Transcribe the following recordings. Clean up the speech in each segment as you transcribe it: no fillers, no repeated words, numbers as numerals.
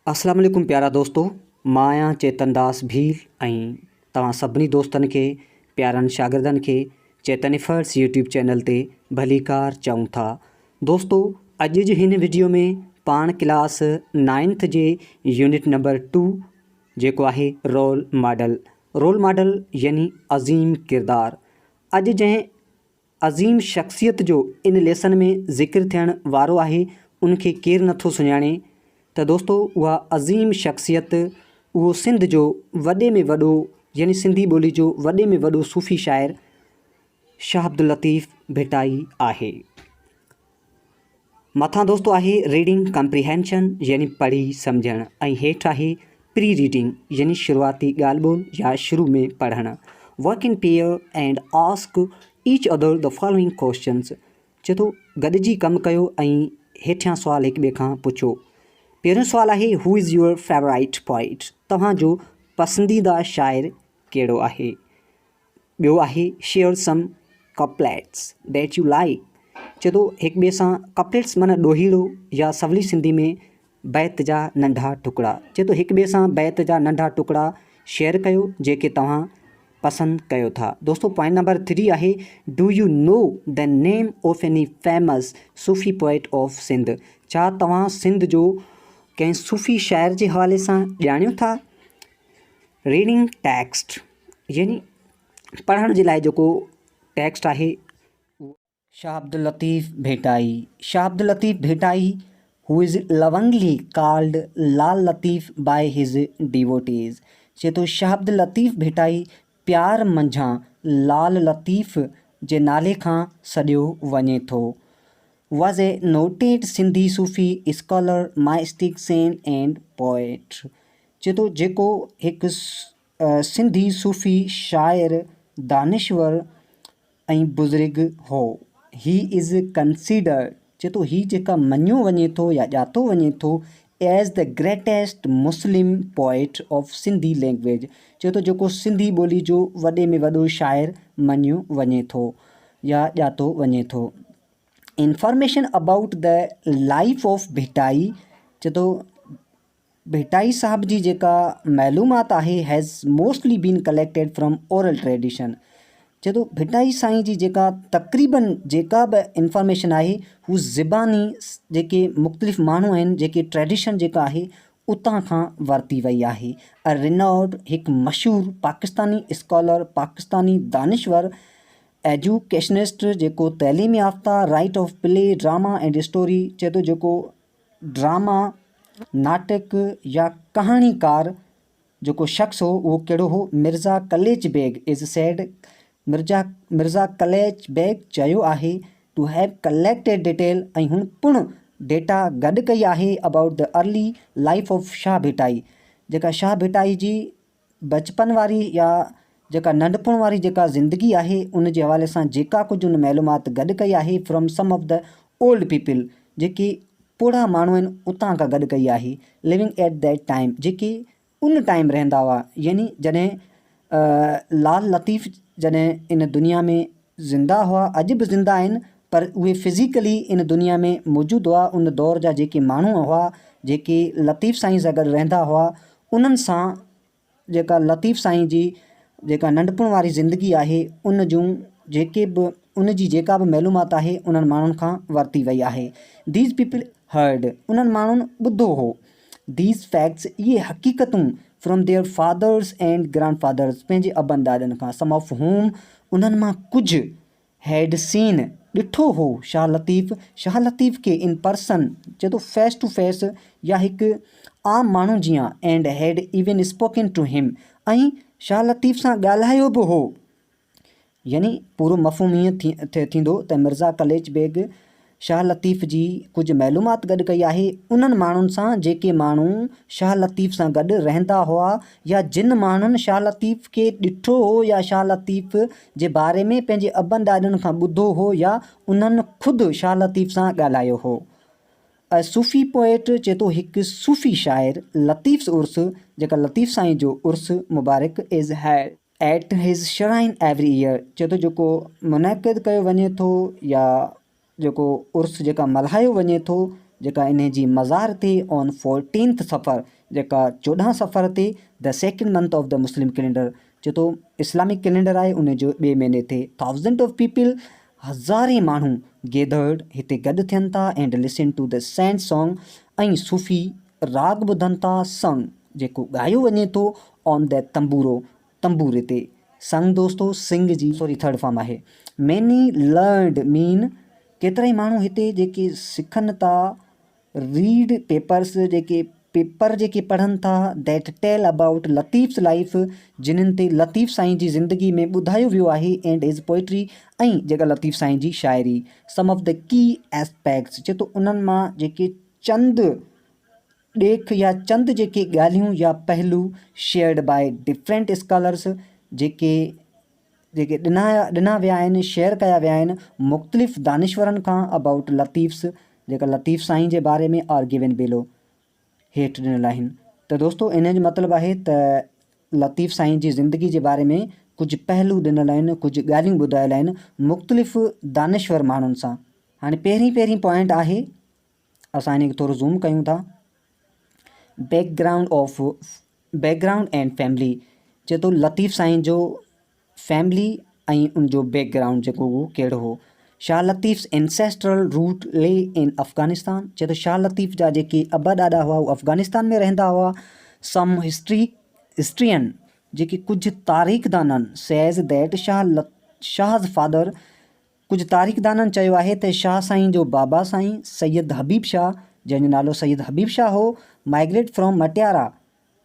अस्सलाम वालेकुम प्यारा दोस्तों, मां आहियां चेतन दास भील ऐं तव्हां सभिनी दोस्तनि खे प्यारनि शागिर्दनि खे चेतन एफर्ट्स यूट्यूब चैनल ते भलीकार चऊं था। दोस्तों, अॼु जे हिन वीडियो में पाण क्लास 9th जे यूनिट नंबर 2 जेको आहे रोल मॉडल यानी अज़ीम किरदार। अॼु जंहिं अज़ीम शख़्सियत जो इन लेसन में ज़िक्र थियण वारो आहे उनखे केरु नथो सुञाणे त दोस्तों उहा अज़ीम शख़्सियत उहो सिंध जो वॾे में वॾो यानी सिंधी ॿोली जो वॾे में वॾो सूफ़ी शाइर शाह अब्दुल लतीफ़ भिटाई आहे। मथां दोस्तों आहे रीडिंग कम्प्रीहेंशन यानी पढ़ी सम्झणु ऐं हेठि आहे प्री रीडिंग यानी शुरूआती ॻाल्हि ॿोल या शुरू में पढ़णु। Work in pair and ask each other the following questions. चए थो गॾिजी कमु कयो ऐं हेठियां सुवाल हिक ॿिए खां पुछो। पहिरियों सुवाल आहे who is your favourite poet, तव्हांजो पसंदीदा शाइर कहिड़ो आहे। ॿियो आहे share some couplets that U like. चए थो हिक ॿिए सां कपलेट्स माना ॾोहीड़ो या सवली सिंधी में बैत जा नंढा टुकड़ा। चए थो हिक ॿिए सां बैत जा नंढा टुकड़ा शेयर कयो जेके तव्हां पसंदि कयो था। दोस्तों पॉइंट नंबर 3 आहे do you know the name of any famous Sufi poet of Sindh. छा तव्हां सिंध जो कंहिं सूफ़ी शाइर जे हवाले सां ॼाणियो था। रीडिंग टेक्स्ट यानी पढ़ण जे लाइ जेको टेक्स्ट आहे Shah Abdul Latif Bhittai. Shah Abdul Latif Bhittai who is lovingly called Lal Latif by his devotees. चए थो शाह अब्दुल लतीफ़ भिटाई प्यार मंझां लाल लतीफ़ जे नाले खां सॾियो वञे थो। was a noted Sindhi Sufi scholar mystic saint and poet. चए थो जेको हिकु सिंधी सूफ़ी शाइर दानिश्वर ऐं बुज़ुर्ग हो। ही इज़ कंसीडर्ड चए थो ही जेका मञियो वञे थो या ॼातो वञे थो as the greatest Muslim poet of Sindhi language. चए थो जेको सिंधी ॿोली जो वॾे में वॾो शाइर मञियो वञे थो या ॼातो वञे थो। Information about the life of Bhitai. चए थो भिटाई साहब जी जेका मालूमात आहे has mostly been collected from oral tradition. चए थो भिटाई साईं जी जेका तक़रीबन जेका बि इंफॉर्मेशन आहे हू ज़िबानी जेके मुख़्तलिफ़ माण्हू आहिनि जेके ट्रेडिशन जेका आहे उतां खां वरिती वई आहे। अ रिनॉल्ड हिकु मशहूरु पाकिस्तानी स्कॉलर पाकिस्तानी दानिश्वर एजुकेशनिस्ट जेको तइलीम याफ़्ता write of play drama and story. चए थो जेको ड्रामा नाटक या कहाणीकार जेको शख़्स हो उहो कहिड़ो हो मिर्ज़ा कलेज बेग इज़ सैड। मिर्ज़ा कलेज बेग चयो आहे टू हैव कलेक्टेड डिटेल ऐं हुन पिणु डेटा गॾु कई आहे about the early life of Shah Bhittai. जेका शाह भिटाई जी बचपन वारी या जेका नंढपण वारी जेका ज़िंदगी आहे उन जे हवाले सां जेका कुझु उन मालूमात गॾु कई आहे from some of the old people जेके पुड़ा माण्हू आहिनि उतां खां गॾु कई आहे। लिविंग एट दैट टाइम जेके उन टाइम रहंदा हुआ यानी जॾहिं लाल लतीफ़ जॾहिं इन दुनिया में ज़िंदा हुआ अॼु बि ज़िंदा आहिनि पर उहे फिज़िकली इन दुनिया में मौजूदु हुआ। उन दौर जा जेके माण्हू हुआ जेके लतीफ़ साईं सां गॾु रहंदा हुआ उन्हनि सां जेका लतीफ़ साईं जी जेका नंढपण वारी ज़िंदगी आहे उन जूं जेके बि उन जी जेका बि मालूमात आहे उन्हनि माण्हुनि खां वरिती वई आहे। दीज पीपल हर्ड उन्हनि माण्हुनि ॿुधो हो। दीज फैक्ट्स इहे हक़ीक़तूं from their fathers and grandfathers पंहिंजे अबनि ॾाॾनि खां। सम ऑफ होम उन्हनि मां कुझु हैड सीन ॾिठो हो शाह लतीफ़ खे इन पर्सन चए थो फेस टू फेस या हिकु आम माण्हू जीअं एंड हैड इवन स्पोकन टू हिम ऐं शाह लतीफ़ सां ॻाल्हायो बि हो। यानी पूरो मफ़हूम ईअं थींदो त मिर्ज़ा कलेज बेग शाह लतीफ़ जी कुझु मालूमात गॾु कई आहे उन्हनि माण्हुनि सां जेके माण्हू शाह लतीफ़ सां गॾु रहंदा हुआ या जिन माण्हुनि शाह लतीफ़ खे ॾिठो हो या शाह लतीफ़ जे बारे में पंहिंजे अबनि ॾाॾनि खां ॿुधो हो या उन्हनि ख़ुदि शाह लतीफ़ सां ॻाल्हायो हो। सूफ़ी पोइट चए थो हिकु सूफ़ी शाइर लतीफ़ उर्स जेका लतीफ़ साईं जो उर्स मुबारक इज़ हैड at his shrine every year. चए थो जेको मुनक़िद कयो वञे थो या जेको उर्स जेका मल्हायो वञे थो जेका इन जी मज़ार ते ऑन 14th सफ़र जेका 14 सफ़र ते the second month of the Muslim calendar जो तो इस्लामिक कैलेंडर आहे उन जो ॿिए महीने ते थाउजेंड ऑफ पीपल हज़ारे माण्हू गेदर्ड हिते गॾु थियनि था and listen to the sand song ऐं सूफ़ी राग ॿुधनि था संग जेको ॻायो वञे थो ऑन द तंबूरे ते संग दोस्तो सिंग जी सॉरी थर्ड फॉर्म आहे मैनी लर्नड मीन केतिरा ई माण्हू हिते जेके सिखनि था रीड पेपर्स जेके पेपर जेके पढ़नि था दैट टेल अबाउट लतीफ़्स लाइफ जिन्हनि ते लतीफ़ साईं जी ज़िंदगी में ॿुधायो वियो आहे एंड हिज पोइट्री ऐं जेका लतीफ़ साईं जी शाइरी सम ऑफ द की एस्पेक्ट्स चए थो उन्हनि मां जेके चंद ॾेख या चंद जेके ॻाल्हियूं या पहलू शेयर्ड बाय डिफरेंट स्कॉलर्स जेके जेके ॾिना विया आहिनि शेयर कया विया आहिनि मुख़्तलिफ़ दानिश्वरनि खां अबाउट लतीफ़्स जेका लतीफ़ साईं जे बारे में आर गिवन बिलो हेठि ॾिनल आहिनि त दोस्तो इन जो मतिलबु आहे त लतीफ़ साईं जी ज़िंदगी जे बारे में कुझु पहलू ॾिनल आहिनि कुझु ॻाल्हियूं ॿुधायल आहिनि मुख़्तलिफ़ दानिश्वर माण्हुनि सां। हाणे पहिरीं पॉइंट आहे असां इन खे थोरो ज़ूम कयूं था बैकग्राउंड एंड फैमिली चए थो लतीफ़ साईं जो फैमिली ऐं उनजो बैकग्राउंड जेको उहो कहिड़ो हो। शाह लतीफ़्स एंसेस्ट्रल रूट ले इन अफ़गानिस्तान चए थो शाह लतीफ़ जा जेके अबा ॾाॾा हुआ उहे अफ़गानिस्तान में रहंदा हुआ। सम हिस्ट्रियन जेके कुझु तारीख़दाननि सेज़ दैट शाहज़ फादर कुझु तारीख़दाननि चयो आहे त शाह साईं जो बाबा साईं सैयद हबीब शाह जंहिंजो नालो सैयद हबीब शाह हो माइग्रेट फ्रॉम मटियारा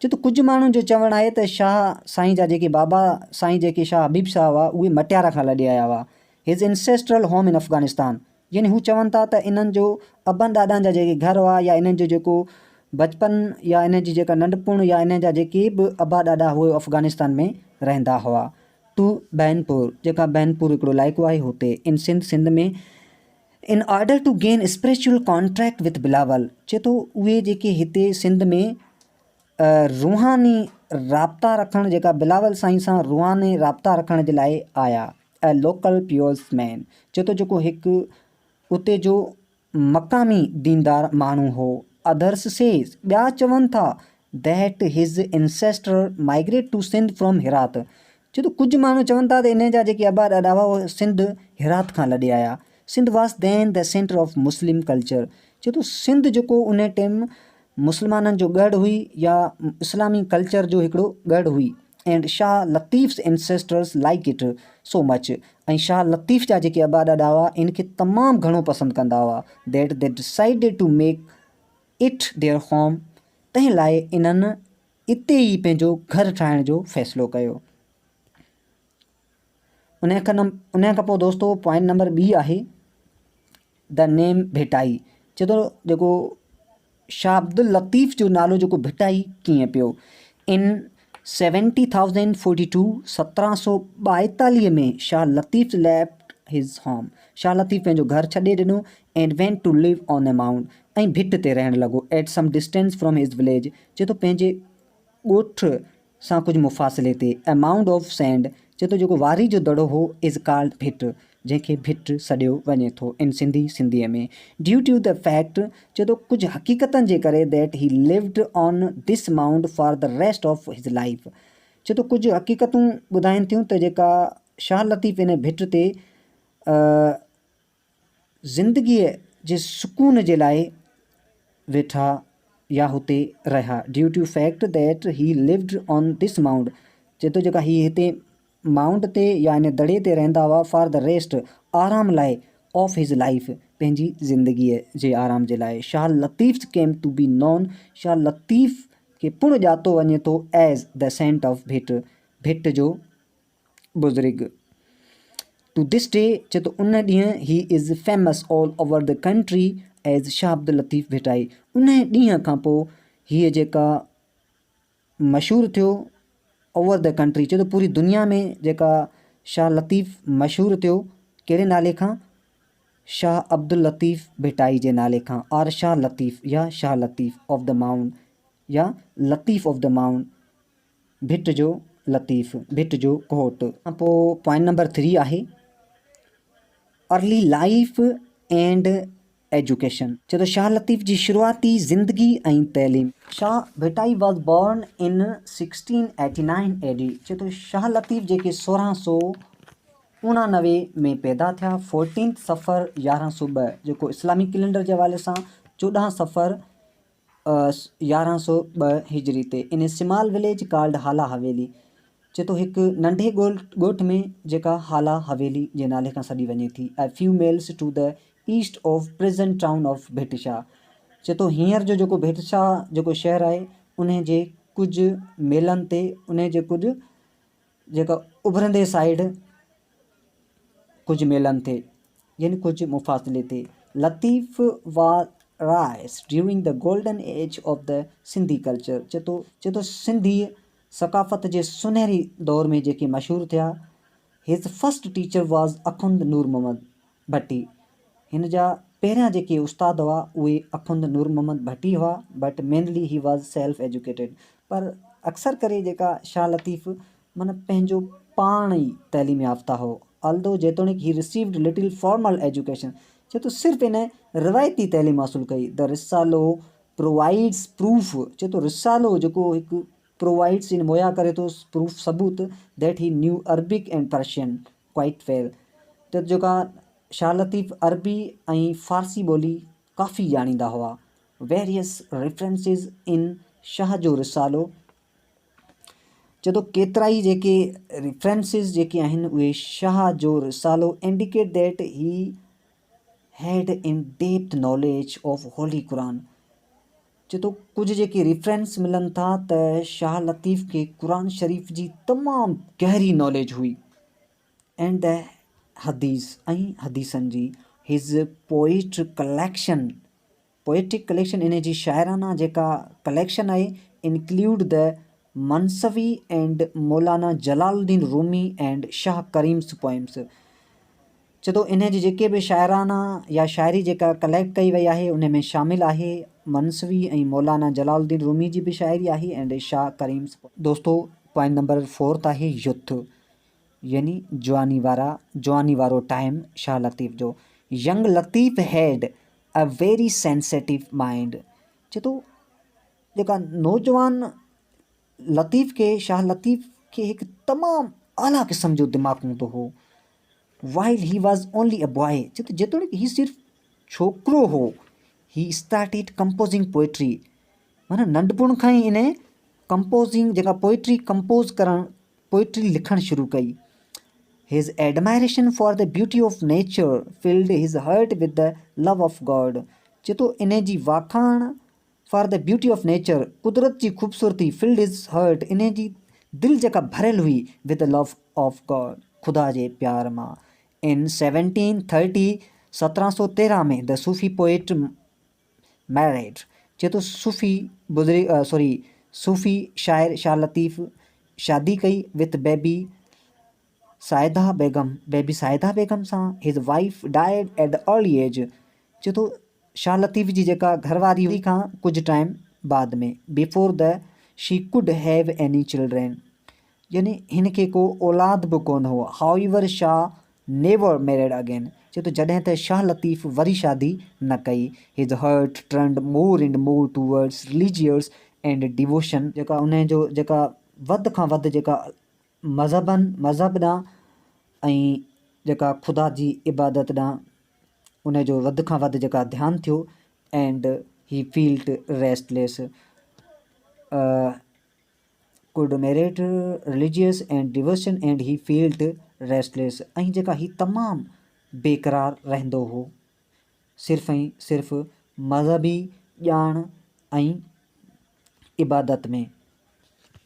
चए थो कुझु माण्हुनि जो चवणु आहे त शाह साईं जा जेके बाबा साईं जेके शाह हबीब शाह हुआ उहे मटियारा खां लॾे आया हुआ। हिज इंसेस्ट्रल होम इन अफ़गानिस्तान यानी हू चवनि था त इन्हनि जो अबनि ॾाॾनि जा जेके घर हुआ या इन्हनि जो जेको बचपन या इन जी जेका नंढपण या इन जा जेके बि अबा ॾाॾा हुए अफ़गानिस्तान में रहंदा हुआ। टू बैनपुर जेका बैनपुर हिकिड़ो इलाइक़ो आहे हुते इन सिंध में in order to gain spiritual contract with Bilawal चए थो उहे जेके हिते सिंध में रूहानी राब्ता रखणु जेका बिलावल साईं सां रूहानी राब्ता रखण जे लाइ आया ए लोकल प्योर्समैन चए थो जेको हिकु उते जो मक़ामी दीनदार माण्हू हो। अदर्स सेज़ ॿिया चवनि था that his ancestor migrate to Sindh from Herat चए थो कुझु माण्हू चवनि था त इन जा जेके अबा ॾाॾा हुआ उहे सिंध हिरात खां लॾे आया। Sindh was then the centre of Muslim culture चए थो सिंध जेको उन टाइम मुस्लमाननि जो गढ़ हुई या इस्लामी कल्चर जो हिकिड़ो गढ़ हुई and Shah Latif's ancestors like it so much ऐं शाह लतीफ़ जा जेके अबा ॾाॾा हुआ इनखे तमामु घणो पसंदि कंदा हुआ that they decided to make it their home तंहिं लाइ इन्हनि इते ई पंहिंजो घरु ठाहिण जो फ़ैसिलो कयो। उन खां पोइ दोस्तो पॉइंट नंबर 2 आहे द नेम भिटाई चए थो जेको शाह अब्दुल लतीफ़ जो नालो जेको भिटाई कीअं पियो। इन 70,042 1742 में Shah Latif left his home Shah Latif पंहिंजो घर छॾे ॾिनो and went to live on a mount ऐं भिट ते रहणु लॻो at some distance from his village चए थो पंहिंजे ॻोठ सां कुझु मुफ़ासिले ते ए माउंड ऑफ सैंड चए थो जेको वारी जो दड़ो हो इज़ कॉल्ड भिट जंहिंखे भिट सॾियो वञे थो इन सिंधीअ में ड्यू टू द फैक्ट चए थो कुझु हक़ीक़तनि जे करे that he lived on this mound for the rest of हिज लाइफ चए थो कुझु हक़ीक़तूं ॿुधाइनि थियूं त जेका शाह लतीफ़ इन भिट ते ज़िंदगीअ जे सुकून जे लाइ वेठा या हुते रहिया due to fact that he lived on this mound चए थो जेका ही हिते माउंट ते या इन दड़े ते रहंदा हुआ फॉर द रेस्ट आराम लाइ ऑफ हिज लाइफ पंहिंजी ज़िंदगीअ जे आराम जे लाइ Shah Latif came to be known Shah Latif खे पुण ॼातो वञे थो as the saint of Bhit जो बुज़ुर्ग टू दिस डे चए थो उन ॾींहुं he is famous all over the country as Shah Abdul Latif Bhittai उन ॾींहं खां पोइ हीअ जेका मशहूरु थियो ओवर द कंट्री चए थो पूरी दुनिया में जेका शाह लतीफ़ मशहूरु थियो कहिड़े नाले खां शाह अब्दुल लतीफ़ भिटाई जे नाले खां और शाह लतीफ़ या Shah Latif of the mound या लतीफ़ ऑफ द माउंड भिट जो लतीफ़ भिट जो कोट। पोइ पॉइंट नंबर 3 आहे अर्ली लाइफ एंड एजुकेशन। चए थो शाह लतीफ़ जी शुरुआती ज़िंदगी ऐं तइलीम। Shah Bhittai was born in 1689 AD। चए थो शाह लतीफ़ जेके 1689 में पैदा थिया। 14 सफ़र 1102 जेको इस्लामी कैलेंडर जे हवाले सां 14 सफ़र 1102 हिजरी ते इन सिमाल विलेज कॉल्ड हाला हवेली। चए थो हिकु नंढे ॻोठ में जेका हाला हवेली जे नाले खां सॾी वञे थी। A few miles to the east of present town of Bhitshah. चए थो हींअर जो जेको भेटशाह जेको शहरु आहे उन जे कुझु मेलनि ते उन जे कुझु जेका उभरंदे साइड कुझु मेलनि ते यानी कुझु मुफ़ासिले ते। Latif was rise during the golden age of the Sindhi culture. चए थो सिंधी सकाफ़त जे सुनहरी दौर में जेके मशहूरु थिया। हिज फस्ट टीचर वाज़ अखुंद नूर मोहम्मद भट्टी। हिन जा पहिरियां जेके उस्ताद हुआ उहे अखुंद नूर मोहम्मद भट्टी हुआ। But mainly he was self educated. पर अक्सर करे जेका शाह लतीफ़ माना पंहिंजो पाण ई तइलीम याफ़्ता हो। ऑल्दो जेतोणीकि he received little formal education. चए थो सिर्फ़ु इन रिवायती तइलीम हासिलु कई। The Risalo provides proof. चए थो रिसालो जेको हिकु प्रोवाइड्स इन मुहैया करे थो प्रूफ सबूत that he knew Arabic and Persian quite well. त जेका शाह लतीफ़ अरबी ऐं फ़ारसी ॿोली काफ़ी ॼाणींदा हुआ। वेरियस रेफरेंसिस इन शाह जो रिसालो। चए थो केतिरा ई जेके रेफरेंसिस जेके आहिनि उहे शाह जो Risalo indicate that he had in depth knowledge of Holi Quran. चए थो कुझु जेके रेफरेंस मिलनि था त शाह लतीफ़ खे क़ुरान शरीफ़ जी तमामु गहरी नॉलेज हुई। एंड द हदीस ऐं हदीसनि जी। हिज पोएटिक कलेक्शन इन जी शाइराना जेका कलेक्शन आहे include the मनसवी and Maulana Jalaluddin Rumi and Shah Karim's poems. चए थो इन जी जेके बि शाइराना या शाइरी जेका कलेक्ट कई वई आहे उन में शामिलु आहे मनसवी ऐं मौलाना जलालुद्दीन रूमी जी बि शाइरी आहे एंड शाह करीम्स। दोस्तो पॉइंट नंबर 4 आहे युथ यानी जवानी वारो टाइम शाह लतीफ़ जो। Young Latif had a very sensitive mind. चए थो जेका नौजवान लतीफ़ खे शाह लतीफ़ खे हिकु तमामु आला क़िस्म जो दिमाग़ु हूंदो हो। While he was only a boy. चए थो जेतोणीकि ही सिर्फ़ु छोकिरो हो। He started composing poetry. माना नंढपण खां ई इन कंपोज़िंग जेका पोइट्री कंपोज़ करणु पोइट्री लिखणु शुरू कई। His admiration for the beauty of nature filled his heart with the love of God। चए थो इन जी वाखाण for the beauty of nature कुदरत जी ख़ूबसूरती filled his heart इन जी दिलि जेका भरियलु हुई with the love of God ख़ुदा जे प्यार मां। इन 1713 1713 में द सूफ़ी पोइट मैरिड। चए थो सूफ़ी शाइर शाह लतीफ़ शादी कई विथ बेबी साइदा बेगम सां। His wife died at the early age. चए थो शाह लतीफ़ जी जेका घरवारी हुई खां कुझु टाइम बाद में before the she could have any children यानी हिन खे को औलाद बि कोन हो। However Shah never married again. चए थो जॾहिं त शाह लतीफ़ वरी शादी न कई। His heart turned more and more towards religious and devotion. जेका उन जो जेका वधि खां वधि जेका मज़हब ॾांहुं ऐं जेका ख़ुदा जी इबादत ॾांहुं उन जो वधि खां वधि जेका ध्यानु थियो। And he field restless could merit religious and devotion and he field restless. ऐं जेका ही तमामु बेक़रार रहंदो हो सिर्फ़ु ऐं सिर्फ़ु मज़हबी ॼाण ऐं इबादत में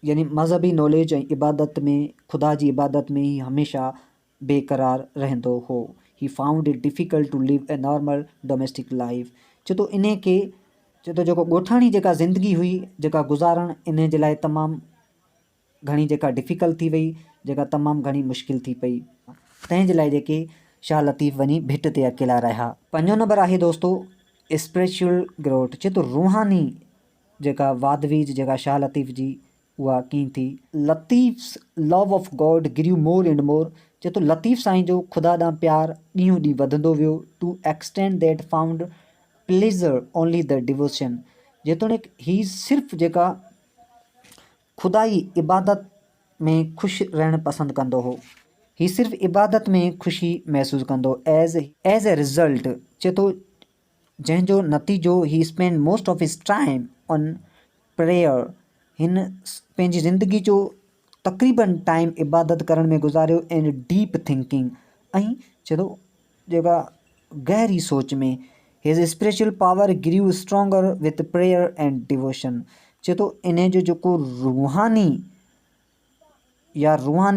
यानी मज़हबी नॉलेज ऐं इबादत में ख़ुदा जी इबादत में ही हमेशह बेक़रार रहंदो हो। He found it difficult to live a normal domestic life. चए थो इन खे चए थो जेको ॻोठाणी जेका ज़िंदगी हुई जेका गुज़ारणु इन जे लाइ तमामु घणी जेका डिफ़िकल्ट थी वई जेका तमामु घणी मुश्किल थी पई। तंहिंजे लाइ जेके शाह लतीफ़ वञी भिट ते अकेला रहिया। 5 नंबर आहे दोस्तो स्पिरिचुअल ग्रोथ। चए थो रूहानी जेका वाधवीज जेका शाह लतीफ़ जी उहा कीअं थी। Latif's love of God grew more and more. चए थो लतीफ़ साईं जो ख़ुदा ॾांहुं प्यारु ॾींहों ॾींहुं वधंदो वियो to extend that found pleasure only the devotion, जेतोणीकि ही सिर्फ़ु जेका खुदाई इबादत में ख़ुशि रहणु पसंदि कंदो हो। ही सिर्फ़ु इबादत में ख़ुशी महसूसु कंदो। एज़ ए रिज़ल्ट चए थो जंहिंजो नतीजो ही spend most of his time on prayer, हिन पंहिंजी ज़िंदगी जो तक़रीबन टाइम इबादत करण में गुज़ारियो एंड डीप थिंकिंग, ऐं चए थो जेका गहरी सोच में। His spiritual power grew stronger with prayer and devotion, चए थो इन जो जेको रूहानी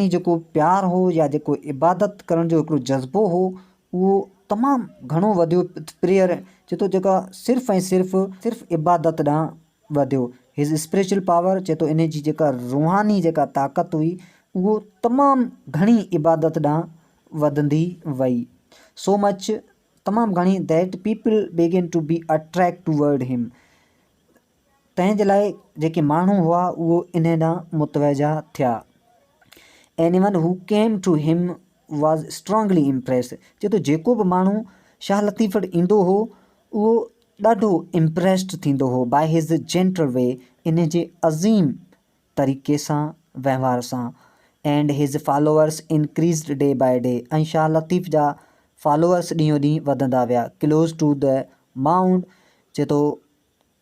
जेको प्यार हो या जेको इबादत करण जो हिकिड़ो जज़्बो हो उहो तमामु घणो वधियो प्रेयर, चए थो जेका सिर्फ़ु ऐं सिर्फ़ु इबादत ॾांहुं वधियो। हिज स्पिरिचुअल पावर चए थो इन जी जेका रूहानी जेका ताक़त हुई उहो तमामु घणी इबादत ॾांहुं वधंदी वई। सो मच तमामु घणी that people begin to be attract toward him, तंहिंजे लाइ जेके माण्हू हुआ उहो इन ॾांहुं मुतवजा थिया। एनीवन हू केम टू हिम वॉज स्ट्रॉन्गली इम्प्रेस, चए थो जेको बि माण्हू शाह लतीफ़ वटि ईंदो हो उहो ॾाढो इम्प्रेस्ड थींदो हो बाय हिज जेंटल वे, इन जे अज़ीम तरीक़े सां वहिंवार सां। एंड हिज फॉलोअर्स इंक्रीज़ड डे बाय डे, ऐं शाह लतीफ़ जा फॉलोअर्स ॾींहों ॾींहुं वधंदा विया। क्लोज टू द माउंट, चए थो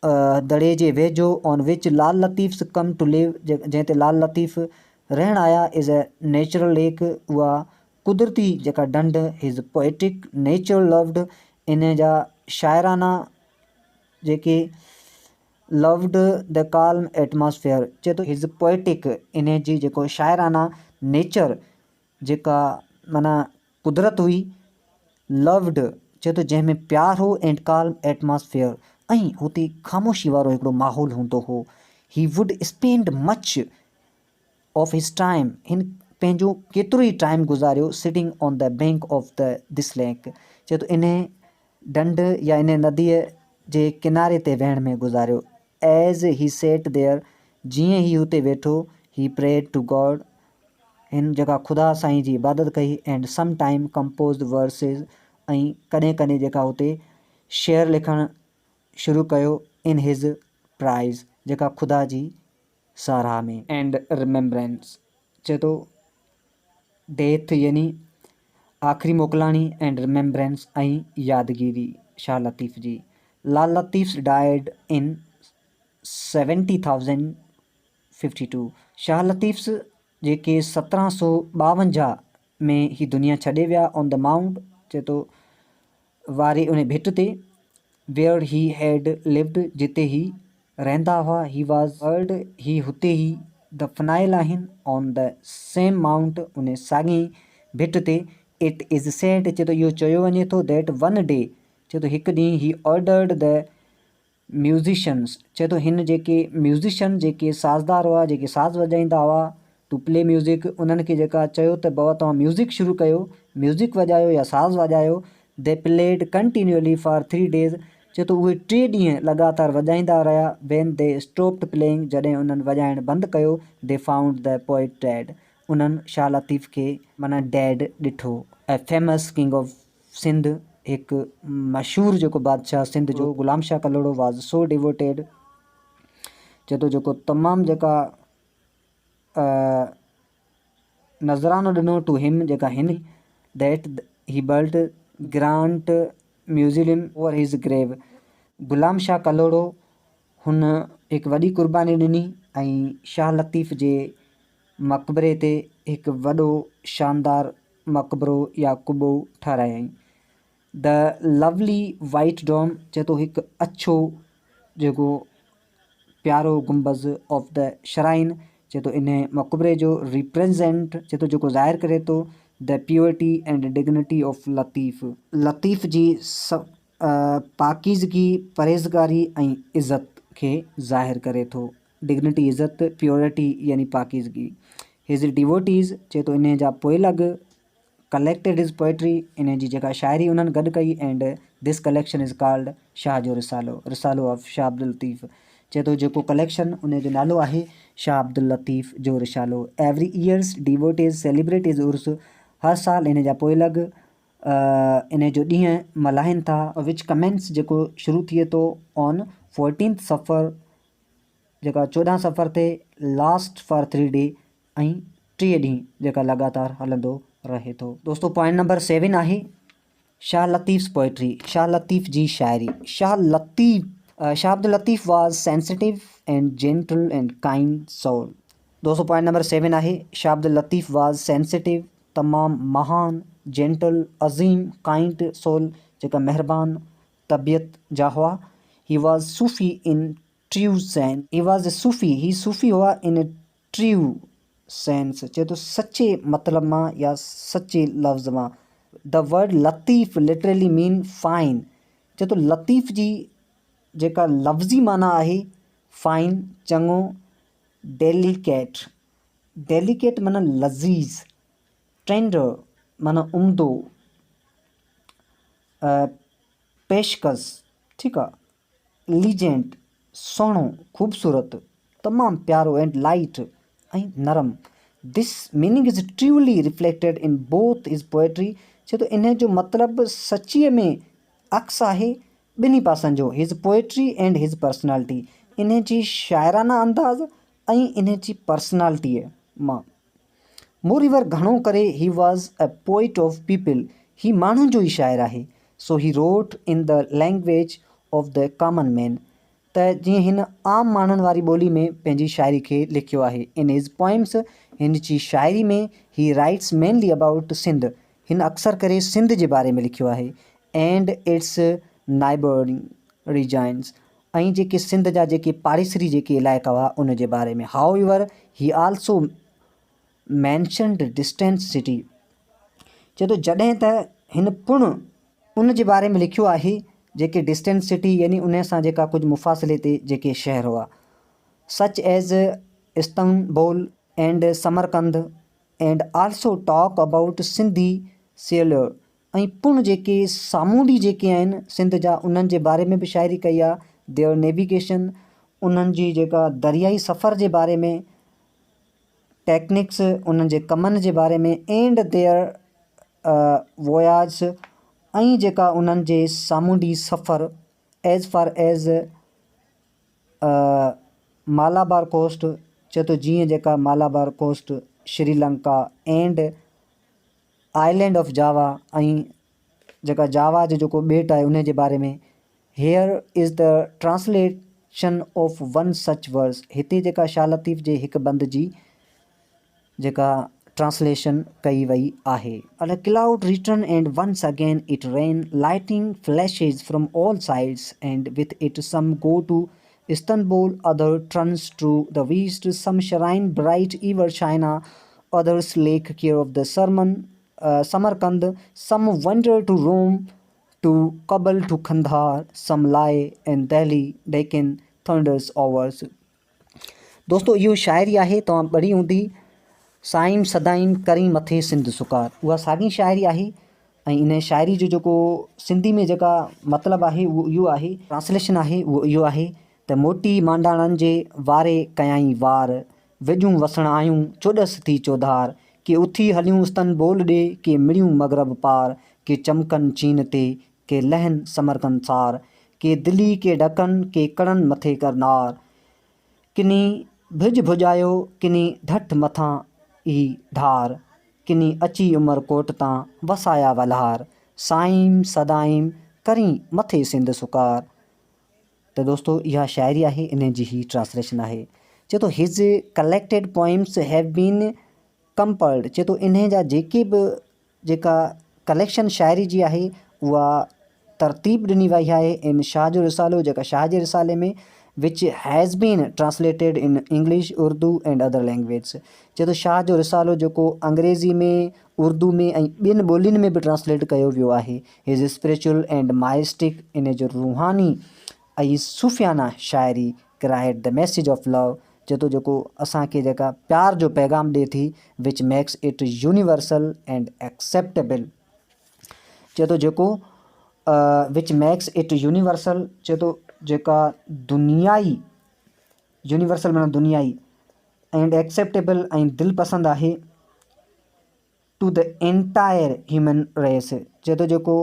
दड़े जे वेझो on which Lal लतीफ़्स come to live, जंहिं ते लाल लतीफ़ रहण आया, इज़ अ नेचुरल लेक, उहा कुदरती जेका ढंढ। हिज पोएटिक नेचर लव्ड, इन जा शाइराना जेके लव्ड द काल्म एटमॉस्फेयर, चए थो हिज पोएटिक इन जी जेको शाइराना नेचर जेका माना कुदरत हुई, लव्ड चए थो जंहिंमें प्यार हो, एंड काल्म एटमॉस्फेयर, ऐं हुते ख़ामोशी वारो हिकिड़ो माहौल हूंदो हो। He would spend much of his time, हिन पंहिंजो केतिरो ई टाइम गुज़ारियो sitting on the bank of the this lake, चए थो इन ढंढ या इन नदीअ जे किनारे ते वेहण में गुज़ारियो। एज़ ही सेट देयर, जीअं ही हुते वेठो, ही प्रेड टू गॉड, हिन जेका ख़ुदा साईं जी इबादत कई। And some time compose versus, ऐं कॾहिं कॾहिं जेका हुते शेर लिखणु शुरू कयो इन हिज प्राइज़, जेका ख़ुदा जी साराह में। एंड रिमेम्बरेंस, चए थो डेथ यानी आख़िरी मोकलाणी, एंड रिमेम्बरेंस ऐं यादगिरी शाह लतीफ़ जी। लाल लतीफ़ डाइड इन 70,052, शाह लतीफ़ जेके 1752 में ही दुनिया छॾे विया ऑन द माउंट, चए थो वारी उन भिट ते, वेयर ही हैड लिव्ड, जिते ही रहंदा हुआ। ही वॉज वर्ड, ही हुते ही दफ़नायल आहिनि ऑन द सेम माउंट, उन साॻी भिट ते। इट इज़ सेड, चए थो इहो चयो वञे थो दैट वन डे, चए थो हिकु ॾींहुं ही ऑर्डर्ड द म्यूज़िशन्स, चए थो हिन जेके म्यूज़िशन जेके साज़दार हुआ, जेके साज़ वॼाईंदा हुआ, टू प्ले म्यूज़िक, उन्हनि खे जेका चयो त बाबा तव्हां म्यूज़िक शुरू कयो, म्यूज़िक वॼायो या साज़ वॼायो। They played continually for 3 days, चए थो उहे 3 ॾींहं लगातार वॼाईंदा रहिया। वेन दे स्टॉप्ड प्लेइंग, जॾहिं उन्हनि वॼाइणु बंदि कयो, they found the poet dead, उन्हनि शाह लतीफ़ खे माना डैड ॾिठो। A famous king of Sindh, हिकु मशहूरु जेको बादशाह सिंध जो Ghulam Shah Kalhoro was so devoted, चए थो जेको तमामु जेका नज़रानो ॾिनो टू हिम, जेका हिन that he built grant museum over हिज ग्रेव। ग़ुलाम शाह कलोड़ो हुन हिकु वॾी क़ुर्बानी ॾिनी ऐं शाह लतीफ़ जे मक़बरे ते हिकु वॾो शानदार मक़बरो या कुॿो ठारायईं। द लवली वाइट डोम, चए थो हिकु अछो जेको प्यारो गुंबज़ ऑफ द श्राइन, चए थो इन मक़बरे जो रिप्रेजेंट, चए थो जेको ज़ाहिर करे थो the purity and dignity of Latif, Latif जी पाकीज़गी, परहेज़गारी ऐं इज़त खे ज़ाहिर करे थो। डिग्निटी इज़त, प्योरिटी यानी पाकीज़गी। हिज डिवोटीज़, चए थो इन जा पोइलॻ कलेक्टेड हिज पोइट्री, इन जी जेका शाइरी उन्हनि गॾु कई। And this collection is called Shah जो रिसालो, रिसालो ऑफ शाह अब्दुल लतीफ़, चए थो जेको कलेक्शन उन जो नालो आहे शाह अब्दुल लतीफ़ जो Risalo. Every years devotees celebrate हिज उर्स, हर साल इन जा पोइलॻ इन जो ॾींहुं मल्हाइनि था, विच कमेंट्स जेको शुरू थिए थो ऑन 14 सफ़र, जेका 14 सफ़र ते लास्ट फॉर 3 डे ऐं 3 ॾींहं जेका लगातार हलंदो रहे थो। दोस्तों पॉइंट नंबर 7 आहे शाह लतीफ़्स पोइट्री, शाह लतीफ़ जी शाइरी। Shah Abdul Latif was sensitive and gentle and kind soul. दोस्तों पॉइंट नंबर 7 आहे शाह अब्दुल लतीफ़ वाज सेंसिटिव, तमाम महान, जेंटल, अज़ीम, काइंड सोल, जेका मेहरबान तबियत जा हुआ। ही was Sufi in true sense, he was a Sufi, ही सूफ़ी हुआ इन ए ट्रू सेंस, चए तो सच्चे मतलब मां या सच्चे लफ्ज़ मां। The word Latif literally mean fine, चए तो लतीफ़ जी जेका लफ़्ज़ी माना आहे फाइन, चङो, डेलिकेट, डेलिकेट माना लज़ीज़, टेंडर माना उम्दो, पेशकश, ठीकु आहे, लीजेंट, सुहिणो, ख़ूबसूरत, तमामु प्यारो, एंड लाइट ऐं नरम। This meaning is truly reflected in both is poetry, चए तो इन जो मतिलबु सचीअ में अक्स आहे ॿिन्ही पासनि जो, his poetry and his personality, इन जी शाइराना अंदाज़ ऐं इन जी पर्सनैलिटीअ मां। मोर इवर घणो करे he was a poet of people, ही माण्हुनि जो ई शाइर आहे। सो he wrote in the language of the common man, त जीअं हिन आम माण्हुनि वारी ॿोली में पंहिंजी शाइरी खे लिखियो आहे। इन हिज़ पोइम्स, हिन जी शाइरी में ही राइट्स मेनली अबाउट सिंध, हिन अक्सर करे सिंध जे बारे में लिखियो आहे, एंड इट्स नाइबरिंग रीजन्स, ऐं जेके सिंध जा जेके पाड़ेसरी जेके इलाइक़ा हुआ उन जे बारे में। However he also mentioned distant city, चए तो जॾहिं त हिन पुण उन जे बारे में लिखियो आहे जेके डिस्टेंट सिटी, यानी उन सां जेका कुझु मुफ़ासिले ते जेके शहर हुआ, such as Istanbul and Samarkand, and also talk about Sindhi seller, ऐं पुण जेके सामूंडी जेके आहिनि सिंध जा उन्हनि जे बारे में बि शाइरी कई आहे। देयर नेविगेशन, उन्हनि जी जेका दरियाई सफ़र जे बारे में, टेक्निक्स, उन्हनि जे कमनि जे बारे में, एंड देयर वोयाज, ऐं जेका उन्हनि जे सामूंडी सफ़र as far as Malabar coast, चए तो जीअं जेका Malabar coast, Sri Lanka and island of Java, ऐं जेका जावा जो जेको ॿेट आहे उन जे बारे में। Here is the translation of one such verse, हिते जेका शाह लतीफ़ जे हिकु बंद जी जेका ट्रांसलेशन कई वई आहे। A cloud return and once again it rain, lighting flashes from all sides, and with it some go to Istanbul, other turns to the west, some shine bright ever China, others lake care of the Samarkand, some wander to Rome, to Kabul, to Kandahar, some lie in Delhi, Deccan thunders overs। दोस्तों इहो शाइरी आहे, तव्हां पढ़ी हूंदी, साईं सदाईं करी मथे सिंध सुकार, उहा साॻी शाइरी आहे। ऐं इन शाइरी जो जेको सिंधी में जेका मतिलबु आहे उहो इहो आहे, ट्रांसलेशन आहे उहो इहो आहे त मोटी मांडाणनि जे वारे कयाई वार, विझूं वसण आयूं चोॾसि थी चौधार, के उथी हलियूं इस्तंबुल ॾे, के मिड़ियूं मगरब पार, के चमकनि चीन ते, के लहनि समरकंद सार, के दिल्ली के ढकनि, के कड़नि मथे करनार, किनी भिज भुॼायो, किनी ढठ मथां ई धार, किनी अची उमरकोट तां वसाया वलहार, साईं सदाईं करी मथे सिंध सुकार। तो दोस्तों इहा शाइरी आहे, इन जी ही ट्रांसलेशन आहे। चए तो हिज कलेक्टेड पोइम्स हैव बीन कंपल्ड, चए तो इन जा जेके बि जेका कलेक्शन शाइरी जी आहे उहा तरतीब ॾिनी वई आहे इन शाह जो रिसालो, जेका शाह जे रिसाले में, which has been translated in English, Urdu and other language. चए तो शाह जो रिसालो जेको अंग्रेज़ी में, उर्दू में ऐं ॿियनि ॿोलियुनि में बि ट्रांसलेट कयो वियो आहे। हिज स्पिरिचुअल एंड माइस्टिक, इन जो रूहानी ऐं सूफ़ियाना शाइरी cried the message of love, चए तो जेको असांखे जेका प्यार जो पैगाम ॾिए थी, which makes it universal and acceptable, चए तो जेको विच मेक्स इट यूनिवर्सल, चए तो जेका दुनियाई, यूनिवर्सल माना दुनियाई, एंड एक्सेप्टेबल ऐं दिलि पसंदि आहे, to the entire human race, जदो जेको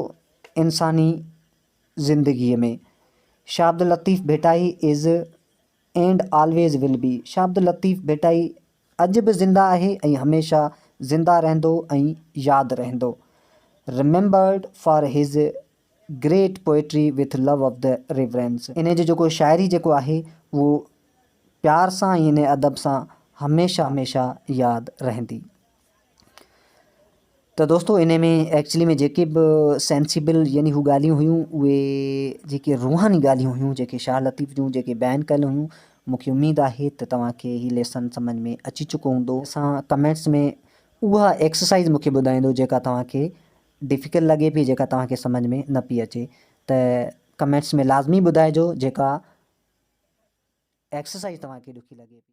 इंसानी ज़िंदगीअ में। Shah Abdul Latif Bhittai is and always will be. Shah Abdul Latif Bhittai अॼु बि ज़िंदा आहे ऐं हमेशह ज़िंदा रहंदो ऐं यादि रहंदो। रिमेंबर्ड फॉर हिज great poetry with love of the reverence. इन जो जेको शाइरी जेको आहे उहो प्यार सां ऐं इन अदब सां हमेशह हमेशह यादि रहंदी। तो दोस्तों इन में एक्चुअली में जेके बि सेंसिबल यानी हू ॻाल्हियूं हुयूं उहे जेके रूहानी ॻाल्हियूं हुयूं जेके शाह लतीफ़ जूं जेके बयानु कयल हुयूं, मूंखे उमेदु आहे त तव्हांखे हीउ लेसन सम्झ में अची चुको हूंदो। असां कमेंट्स में उहा एक्सरसाइज़ मूंखे ॿुधाईंदो जेका तव्हांखे डिफ़िकल्ट लॻे पई, जेका तव्हांखे सम्झ में न पई अचे, त कमेंट्स में लाज़मी ॿुधाइजो जेका एक्सरसाइज़ तव्हांखे ॾुखी लॻे पई।